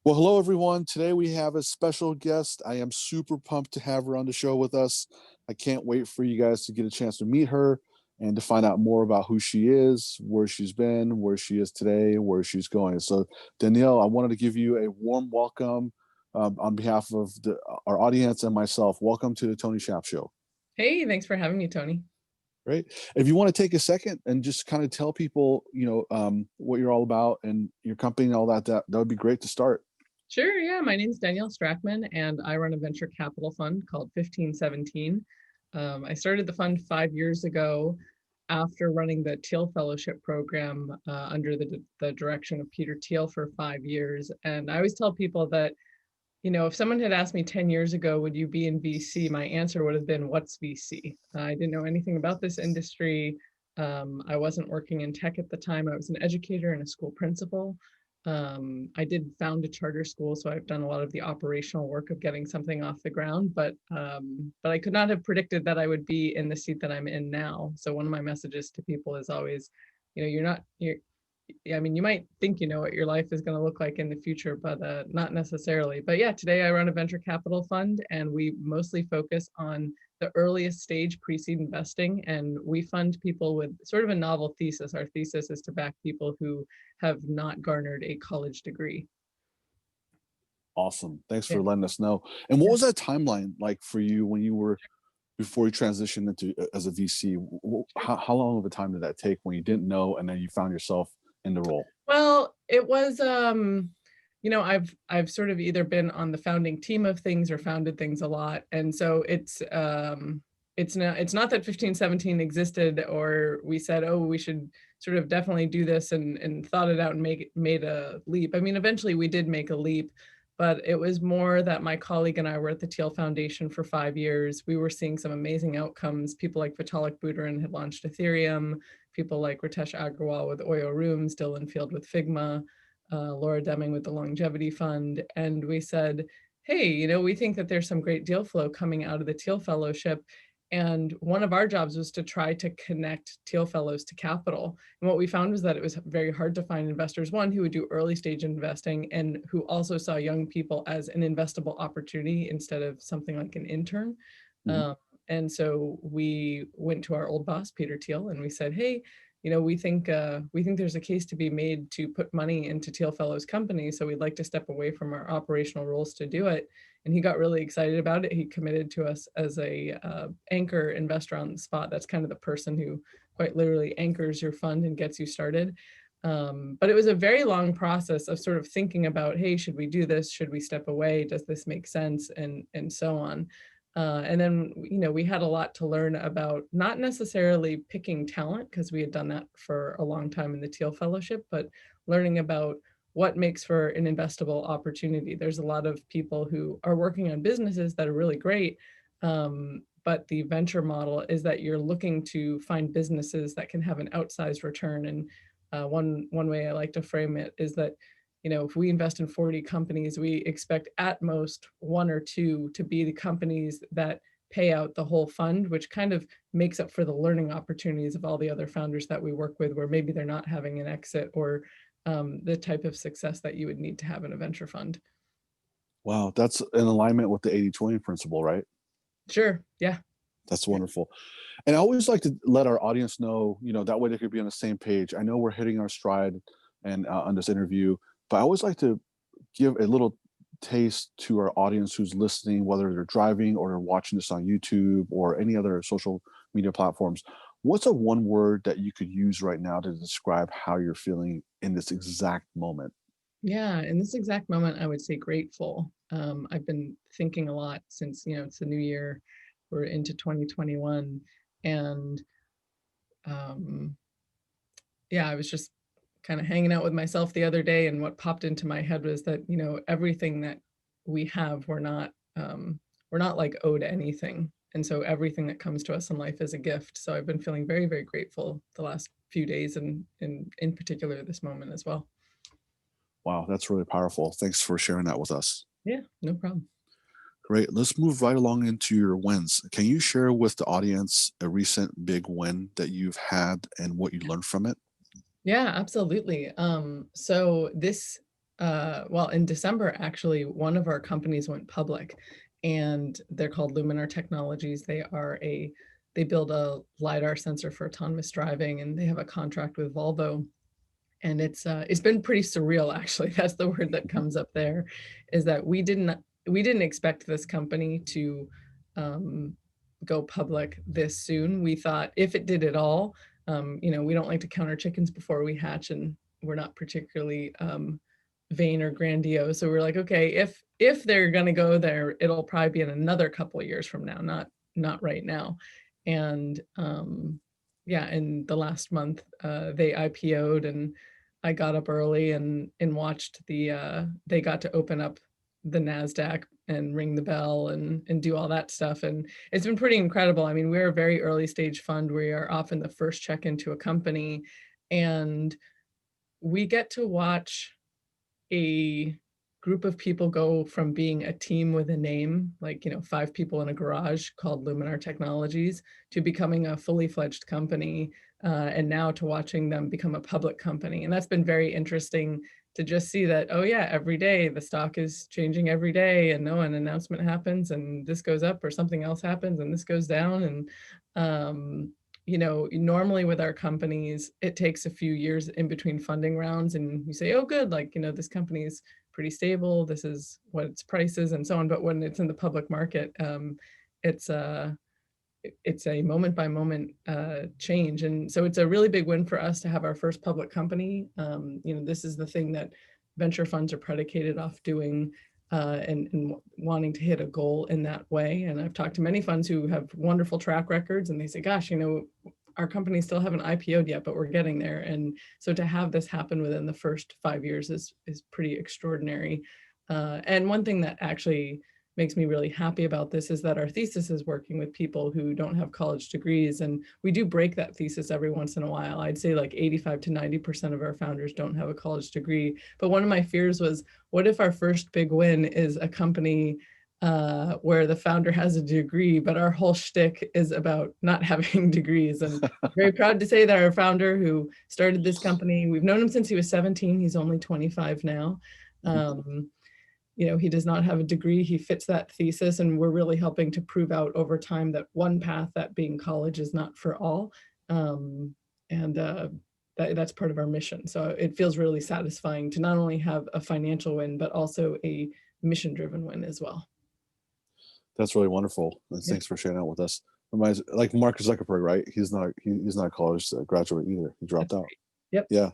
Well, hello everyone. Today we have a special guest. I am super pumped to have her on the show with us. I can't wait for you guys to get a chance to meet her and to find out more about who she is, where she's been, where she is today, where she's going. So, Danielle, I wanted to give you a warm welcome on behalf of our audience and myself. Welcome to the Tony Shap Show. Hey, thanks for having me, Tony. Right. If you want to take a second and just kind of tell people, what you're all about and your company and all that would be great to start. Sure, yeah. My name's Danielle Strachman, and I run a venture capital fund called 1517. I started the fund 5 years ago after running the Thiel Fellowship program under the direction of Peter Thiel for 5 years. And I always tell people that, if someone had asked me 10 years ago, would you be in VC? My answer would have been, what's VC? I didn't know anything about this industry. I wasn't working in tech at the time. I was an educator and a school principal. I did found a charter school, so I've done a lot of the operational work of getting something off the ground, but I could not have predicted that I would be in the seat that I'm in now. So one of my messages to people is always, you might think you know what your life is going to look like in the future, but not necessarily. But yeah, today I run a venture capital fund, and we mostly focus on the earliest stage pre-seed investing, and we fund people with sort of a novel thesis. Our thesis is to back people who have not garnered a college degree. Awesome. Thanks for Yeah. letting us know. And what was that timeline like for you when you were before you transitioned into as a VC? How long of a time did that take when you didn't know and then you found yourself in the role? Well, it was I've sort of either been on the founding team of things or founded things a lot. And so it's not that 1517 existed or we said, oh, we should sort of definitely do this and thought it out and made a leap. I mean, eventually we did make a leap, but it was more that my colleague and I were at the Thiel Foundation for 5 years. We were seeing some amazing outcomes. People like Vitalik Buterin had launched Ethereum, people like Ritesh Agarwal with Oyo Rooms, Dylan Field with Figma, Laura Deming with the Longevity Fund. And we said, hey, we think that there's some great deal flow coming out of the Thiel Fellowship. And one of our jobs was to try to connect Thiel Fellows to capital. And what we found was that it was very hard to find investors, one, who would do early stage investing and who also saw young people as an investable opportunity instead of something like an intern. Mm-hmm. And so we went to our old boss, Peter Thiel, and we said, hey, we think there's a case to be made to put money into Thiel Fellows companies. So we'd like to step away from our operational roles to do it. And he got really excited about it. He committed to us as a anchor investor on the spot. That's kind of the person who quite literally anchors your fund and gets you started. But it was a very long process of sort of thinking about, hey, should we do this? Should we step away? Does this make sense? And so on. And then, we had a lot to learn about not necessarily picking talent, because we had done that for a long time in the Thiel Fellowship, but learning about what makes for an investable opportunity. There's a lot of people who are working on businesses that are really great, but the venture model is that you're looking to find businesses that can have an outsized return. And one way I like to frame it is that if we invest in 40 companies, we expect at most one or two to be the companies that pay out the whole fund, which kind of makes up for the learning opportunities of all the other founders that we work with, where maybe they're not having an exit or the type of success that you would need to have in a venture fund. Wow, that's in alignment with the 80-20 principle, right? Sure, yeah. That's wonderful. And I always like to let our audience know, that way they could be on the same page. I know we're hitting our stride and on this interview, but I always like to give a little taste to our audience who's listening, whether they're driving or they're watching this on YouTube or any other social media platforms. What's a one word that you could use right now to describe how you're feeling in this exact moment? Yeah, in this exact moment, I would say grateful. I've been thinking a lot since, it's the new year, we're into 2021. And yeah, I was just kind of hanging out with myself the other day, and what popped into my head was that, everything that we have, we're not like owed anything. And so everything that comes to us in life is a gift. So I've been feeling very, very grateful the last few days, and in particular this moment as well. Wow, that's really powerful. Thanks for sharing that with us. Yeah, no problem. Great. Let's move right along into your wins. Can you share with the audience a recent big win that you've had and what you learned from it? Yeah, absolutely. So this well, in December, actually, one of our companies went public, and they're called Luminar Technologies. They build a LiDAR sensor for autonomous driving, and they have a contract with Volvo. And it's been pretty surreal, actually. That's the word that comes up there, is that we didn't expect this company to go public this soon. We thought if it did at all, we don't like to count our chickens before we hatch, and we're not particularly vain or grandiose. So we're like, okay, if they're gonna go there, it'll probably be in another couple of years from now, not right now. And yeah, in the last month, they IPO'd, and I got up early and watched they got to open up the NASDAQ and ring the bell and do all that stuff. And it's been pretty incredible. I mean, we're a very early stage fund. We are often the first check into a company, and we get to watch a group of people go from being a team with a name, like, 5 people in a garage called Luminar Technologies, to becoming a fully fledged company, and now to watching them become a public company. And that's been very interesting to just see that, oh yeah, every day the stock is changing every day, and an announcement happens and this goes up, or something else happens and this goes down. And normally with our companies, it takes a few years in between funding rounds, and you say, oh good, like, this company's pretty stable, this is what its price is, and so on. But when it's in the public market, it's a moment by moment change. And so it's a really big win for us to have our first public company. This is the thing that venture funds are predicated off doing, and wanting to hit a goal in that way. And I've talked to many funds who have wonderful track records, and they say, gosh, our company still haven't IPO'd yet, but we're getting there. And so to have this happen within the first 5 years is pretty extraordinary. And one thing that actually makes me really happy about this is that our thesis is working with people who don't have college degrees. And we do break that thesis every once in a while. I'd say like 85 to 90% of our founders don't have a college degree. But one of my fears was, what if our first big win is a company where the founder has a degree, but our whole shtick is about not having degrees? And I'm very proud to say that our founder, who started this company, we've known him since he was 17. He's only 25 now. He does not have a degree. He fits that thesis, and we're really helping to prove out over time that one path, that being college, is not for all. That's part of our mission. So it feels really satisfying to not only have a financial win, but also a mission-driven win as well. That's really wonderful. And thanks for sharing that with us. Reminds, like Mark Zuckerberg, right? He's not a college graduate either. He dropped out. Yep. Yeah.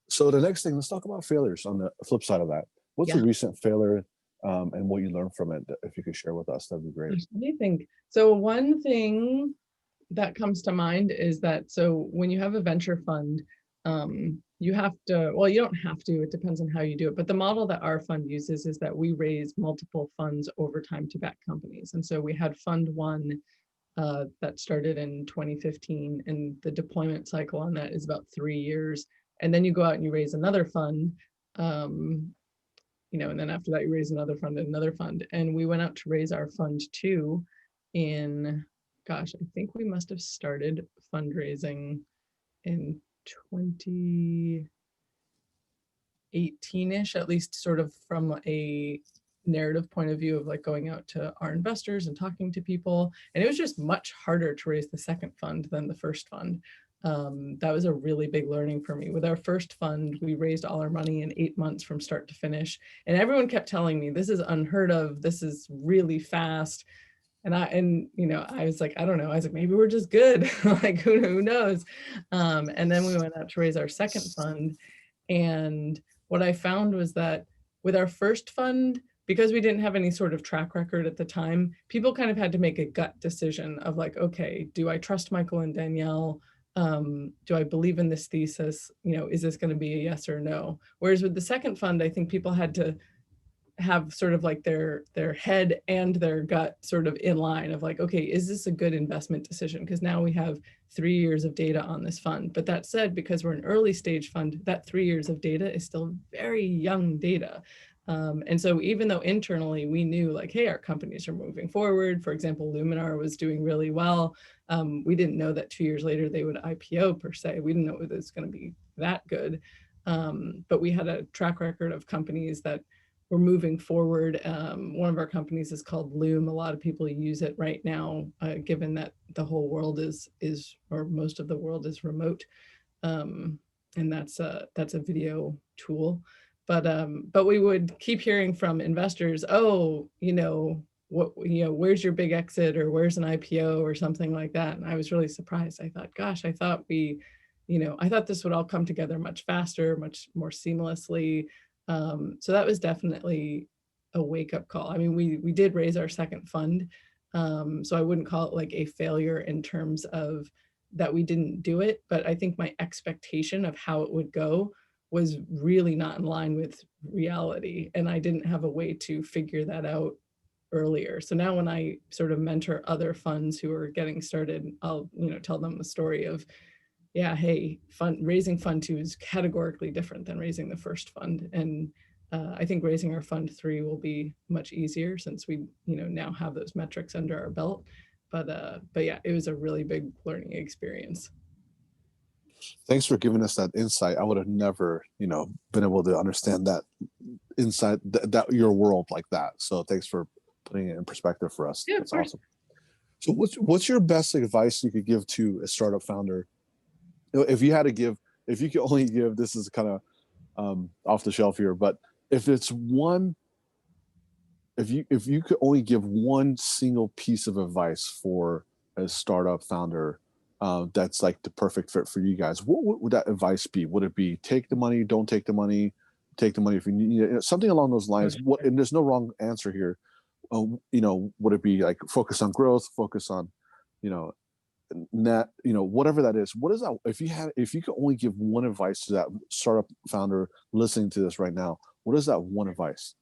So the next thing, let's talk about failures on the flip side of that. What's a recent failure, and what you learned from it? If you could share with us, that'd be great. What do you think? So one thing that comes to mind is that, so when you have a venture fund, you have to, well, you don't have to, it depends on how you do it. But the model that our fund uses is that we raise multiple funds over time to back companies. And so we had fund one that started in 2015, and the deployment cycle on that is about 3 years. And then you go out and you raise another fund, and then after that you raise another fund and another fund. And we went out to raise our fund two in, gosh, I think we must have started fundraising in 2018-ish, at least sort of from a narrative point of view of like going out to our investors and talking to people. And it was just much harder to raise the second fund than the first fund. That was a really big learning for me. With our first fund, we raised all our money in 8 months from start to finish. And everyone kept telling me, this is unheard of. This is really fast. And I was like, I don't know. I was like, maybe we're just good. Like, who knows? And then we went out to raise our second fund. And what I found was that with our first fund, because we didn't have any sort of track record at the time, people kind of had to make a gut decision of like, okay, do I trust Michael and Danielle? Do I believe in this thesis? Is this going to be a yes or no? Whereas with the second fund, I think people had to have sort of like their head and their gut sort of in line of like, okay, is this a good investment decision? Because now we have 3 years of data on this fund. But that said, because we're an early stage fund, that 3 years of data is still very young data. And so even though internally we knew like, hey, our companies are moving forward. For example, Luminar was doing really well. We didn't know that 2 years later they would IPO per se. We didn't know it was going to be that good. But we had a track record of companies that were moving forward. One of our companies is called Loom. A lot of people use it right now, given that the whole world is, or most of the world is remote. And that's a video tool. But we would keep hearing from investors, oh, where's your big exit, or where's an IPO or something like that. And I was really surprised. I thought, gosh, I thought I thought this would all come together much faster, much more seamlessly. So that was definitely a wake-up call. I mean, we did raise our second fund. So I wouldn't call it like a failure in terms of that we didn't do it, but I think my expectation of how it would go was really not in line with reality. And I didn't have a way to figure that out earlier. So now when I sort of mentor other funds who are getting started, I'll, tell them the story of, yeah, hey, raising fund 2 is categorically different than raising the first fund. And I think raising our fund 3 will be much easier since we, now have those metrics under our belt. But yeah, it was a really big learning experience. Thanks for giving us that insight. I would have never, been able to understand that inside that your world like that. So thanks for putting it in perspective for us. Yeah, that's awesome. So what's your best advice you could give to a startup founder? If you had to give, if you could only give, this is kind of off the shelf here, but if you could only give one single piece of advice for a startup founder that's like the perfect fit for you guys, what would that advice be? Would it be take the money, don't take the money, take the money if you need it, something along those lines? What, and there's no wrong answer here. Would it be like focus on growth, focus on, net, whatever that is? What is that? If you could only give one advice to that startup founder listening to this right now, what is that one advice?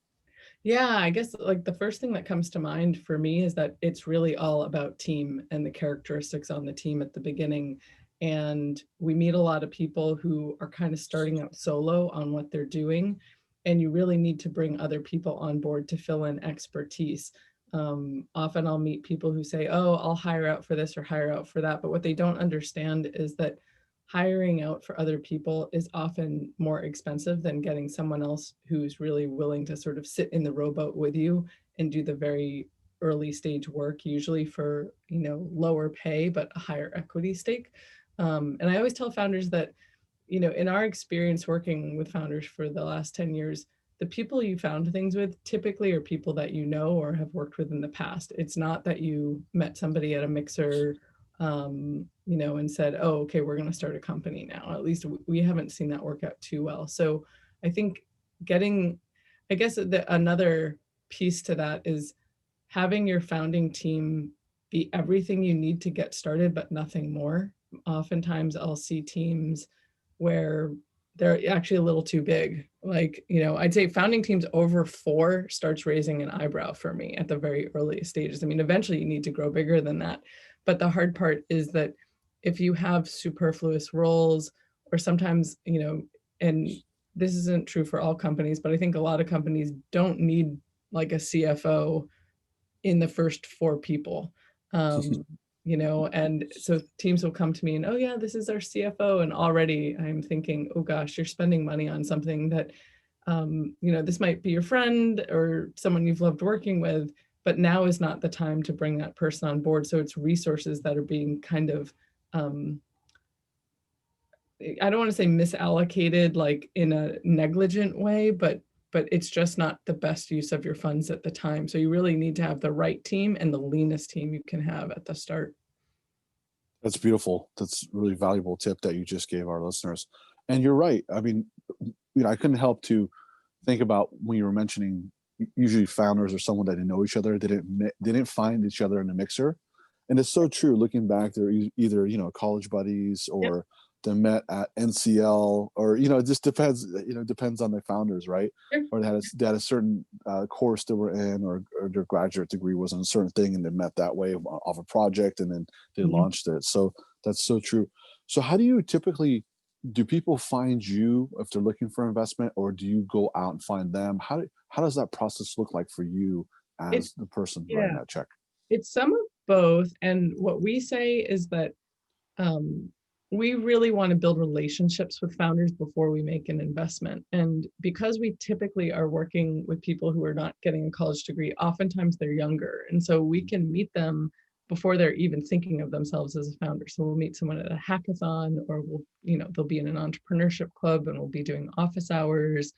Yeah, I guess like the first thing that comes to mind for me is that it's really all about team and the characteristics on the team at the beginning. And we meet a lot of people who are kind of starting out solo on what they're doing. And you really need to bring other people on board to fill in expertise. Often I'll meet people who say, oh, I'll hire out for this or hire out for that. But what they don't understand is that hiring out for other people is often more expensive than getting someone else who's really willing to sort of sit in the rowboat with you and do the very early stage work, usually for, lower pay, but a higher equity stake. And I always tell founders that, in our experience working with founders for the last 10 years, the people you found things with typically are people that you know or have worked with in the past. It's not that you met somebody at a mixer and said, oh, okay, we're going to start a company now. At least we haven't seen that work out too well. So I think I guess another piece to that is having your founding team be everything you need to get started, but nothing more. Oftentimes I'll see teams where they're actually a little too big. Like, I'd say founding teams over 4 starts raising an eyebrow for me at the very earliest stages. I mean, eventually you need to grow bigger than that. But the hard part is that if you have superfluous roles, or sometimes, and this isn't true for all companies, but I think a lot of companies don't need like a CFO in the first 4 people. And so teams will come to me and, oh yeah, this is our CFO. And already I'm thinking, oh gosh, you're spending money on something that, this might be your friend or someone you've loved working with, but now is not the time to bring that person on board. So it's resources that are being kind of, I don't want to say misallocated, like in a negligent way, but it's just not the best use of your funds at the time. So you really need to have the right team and the leanest team you can have at the start. That's beautiful. That's a really valuable tip that you just gave our listeners. And you're right. I mean, I couldn't help to think about when you were mentioning usually founders or someone that didn't know each other, they didn't find each other in the mixer. And it's so true. Looking back, they're either, college buddies, or Yep. they met at NCL, or, it just depends, depends on the founders, right? Sure. Or they had a certain course they were in, or their graduate degree was on a certain thing, and they met that way off a project, and then they launched it. So that's so true. So how do you typically, do people find you if they're looking for investment, or do you go out and find them? How does that process look like for you as the person writing that check? It's some of both. And what we say is that we really want to build relationships with founders before we make an investment. And because we typically are working with people who are not getting a college degree, oftentimes they're younger. And so we can meet them before they're even thinking of themselves as a founder. So we'll meet someone at a hackathon, or we'll, they'll be in an entrepreneurship club and we'll be doing office hours.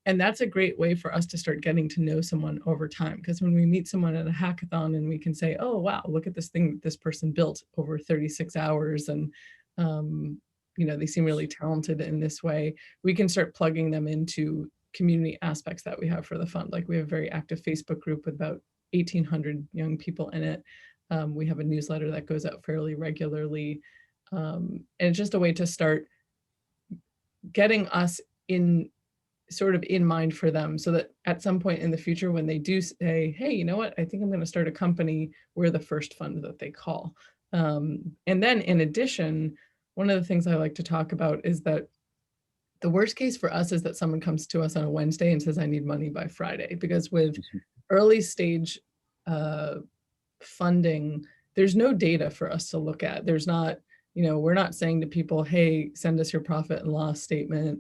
And that's a great way for us to start getting to know someone over time. Because when we meet someone at a hackathon and we can say, oh, wow, look at this thing this person built over 36 hours. And, they seem really talented in this way. We can start plugging them into community aspects that we have for the fund. Like we have a very active Facebook group with about 1,800 young people in it. We have a newsletter that goes out fairly regularly. And it's just a way to start getting us in mind for them, so that at some point in the future, when they do say, hey, you know what, I think I'm going to start a company, we're the first fund that they call. And then in addition, one of the things I like to talk about is that the worst case for us is that someone comes to us on a Wednesday and says, I need money by Friday, because with early stage funding, there's no data for us to look at. There's not, we're not saying to people, hey, send us your profit and loss statement.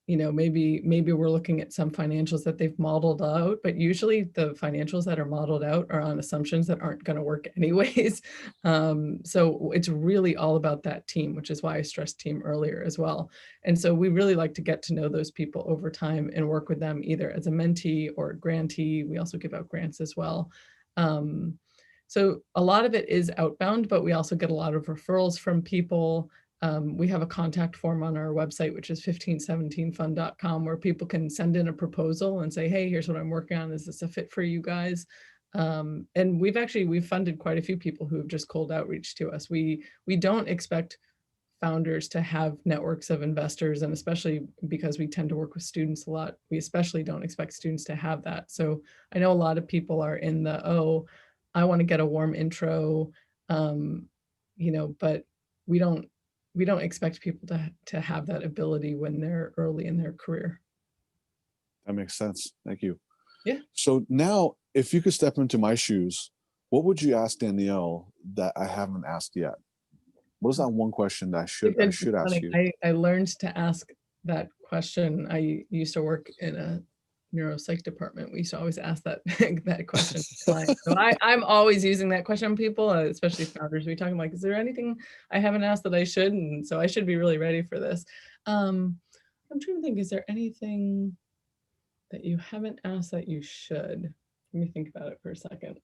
Maybe we're looking at some financials that they've modeled out, but usually the financials that are modeled out are on assumptions that aren't going to work anyways. So it's really all about that team, which is why I stressed team earlier as well. And so we really like to get to know those people over time and work with them either as a mentee or a grantee. We also give out grants as well. So a lot of it is outbound, but we also get a lot of referrals from people. We have a contact form on our website, which is 1517fund.com, where people can send in a proposal and say, hey, here's what I'm working on. Is this a fit for you guys? And we've funded quite a few people who have just cold outreach to us. We don't expect founders to have networks of investors, and especially because we tend to work with students a lot, we especially don't expect students to have that. So I know a lot of people are in the, oh, I want to get a warm intro, but we don't expect people to have that ability when they're early in their career. That makes sense. Thank you. Yeah. So now, if you could step into my shoes, what would you ask Danielle that I haven't asked yet? What is that one question that I should ask you? I learned to ask that question. I used to work in a neuropsych department. We used to always ask that that question to clients. So I'm always using that question on people, especially founders. We talk like, is there anything I haven't asked that I should? And so I should be really ready for this. I'm trying to think, is there anything that you haven't asked that you should? Let me think about it for a second.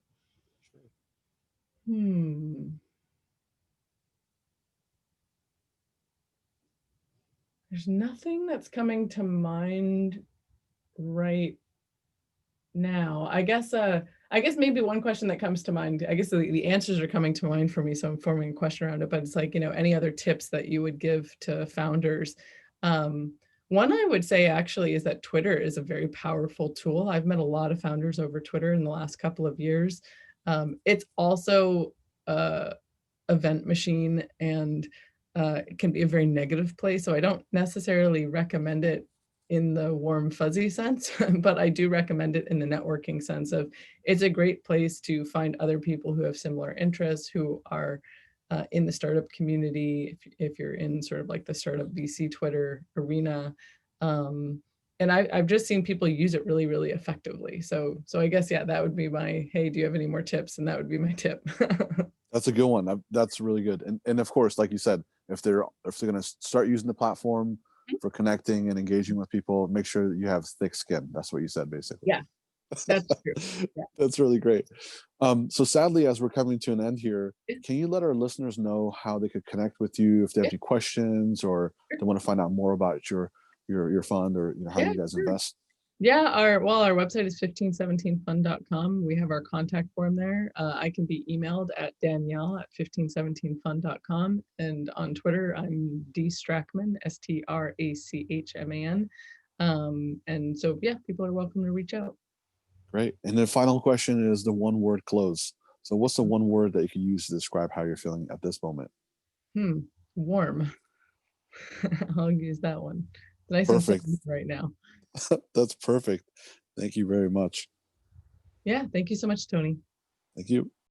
There's nothing that's coming to mind right now. I guess maybe one question that comes to mind, I guess the answers are coming to mind for me, so I'm forming a question around it, but it's like, any other tips that you would give to founders? One I would say actually is that Twitter is a very powerful tool. I've met a lot of founders over Twitter in the last couple of years. It's also a event machine, and it can be a very negative place. So I don't necessarily recommend it in the warm fuzzy sense, but I do recommend it in the networking sense of it's a great place to find other people who have similar interests, who are in the startup community, if you're in sort of like the startup VC Twitter arena. And I've just seen people use it really, really effectively. So I guess, yeah, that would be my, hey, do you have any more tips? And that would be my tip. That's a good one. That's really good. And of course, like you said, if they're going to start using the platform for connecting and engaging with people, make sure that you have thick skin. That's what you said, basically. Yeah, that's true. Yeah. That's really great. So sadly, as we're coming to an end here, can you let our listeners know how they could connect with you if they have any questions, or they want to find out more about your fund, or how you guys invest? Yeah, our website is 1517fund.com. We have our contact form there. I can be emailed at Danielle at 1517fund.com. And on Twitter, I'm D Strachman, STRACHMAN. And so, yeah, people are welcome to reach out. Great. And the final question is the one word close. So what's the one word that you can use to describe how you're feeling at this moment? Warm. I'll use that one. Nice. Perfect. And right now. That's perfect. Thank you very much. Yeah. Thank you so much, Tony. Thank you.